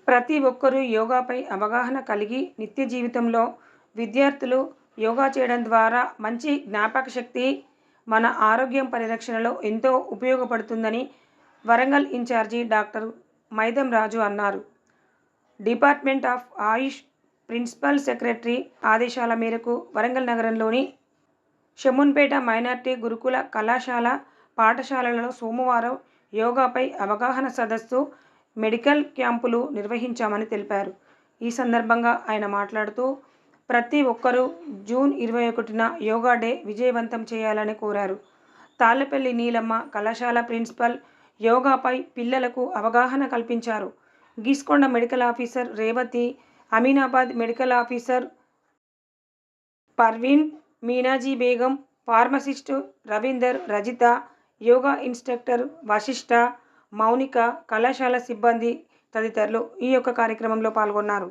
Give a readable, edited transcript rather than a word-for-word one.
ప్రతి ఒక్కరూ యోగాపై అవగాహన కలిగి నిత్య జీవితంలో విద్యార్థులు యోగా చేయడం ద్వారా మంచి జ్ఞాపకశక్తి, మన ఆరోగ్యం పరిరక్షణలో ఎంతో ఉపయోగపడుతుందని వరంగల్ ఇన్ఛార్జి డాక్టర్ మైదం రాజు అన్నారు. Department of AYUSH principal secretary ఆదేశాల మేరకు వరంగల్ నగరంలోని షమున్పేట మైనార్టీ గురుకుల కళాశాల పాఠశాలలలో సోమవారం యోగాపై అవగాహన సదస్సు, మెడికల్ క్యాంపులు నిర్వహించామని తెలిపారు. ఈ సందర్భంగా ఆయన మాట్లాడుతూ ప్రతి ఒక్కరూ జూన్ 21న యోగా డే విజయవంతం చేయాలని కోరారు. తాళ్లపల్లి నీలమ్మ కళాశాల ప్రిన్సిపల్ యోగాపై పిల్లలకు అవగాహన కల్పించారు. Geesukonda medical officer Revathi, Aminabad medical officer Parveen, Meenaji Begum, pharmacist Ravinder, Rajitha, yoga instructor Vashishtha, Mounika, కళాశాల సిబ్బంది తదితరులు ఈ కార్యక్రమంలో పాల్గొన్నారు.